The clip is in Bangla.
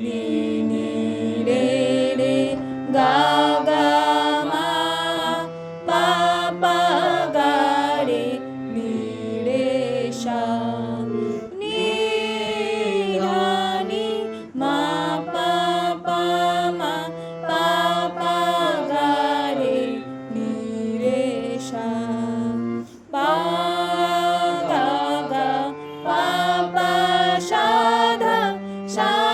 নি নি রে রে গা গা মা পা পা গা রে নি রে সা নি ধা নি মা পা পা মা পা পা গা রে নি রে সা পা গা গা পা পা সা ধা সা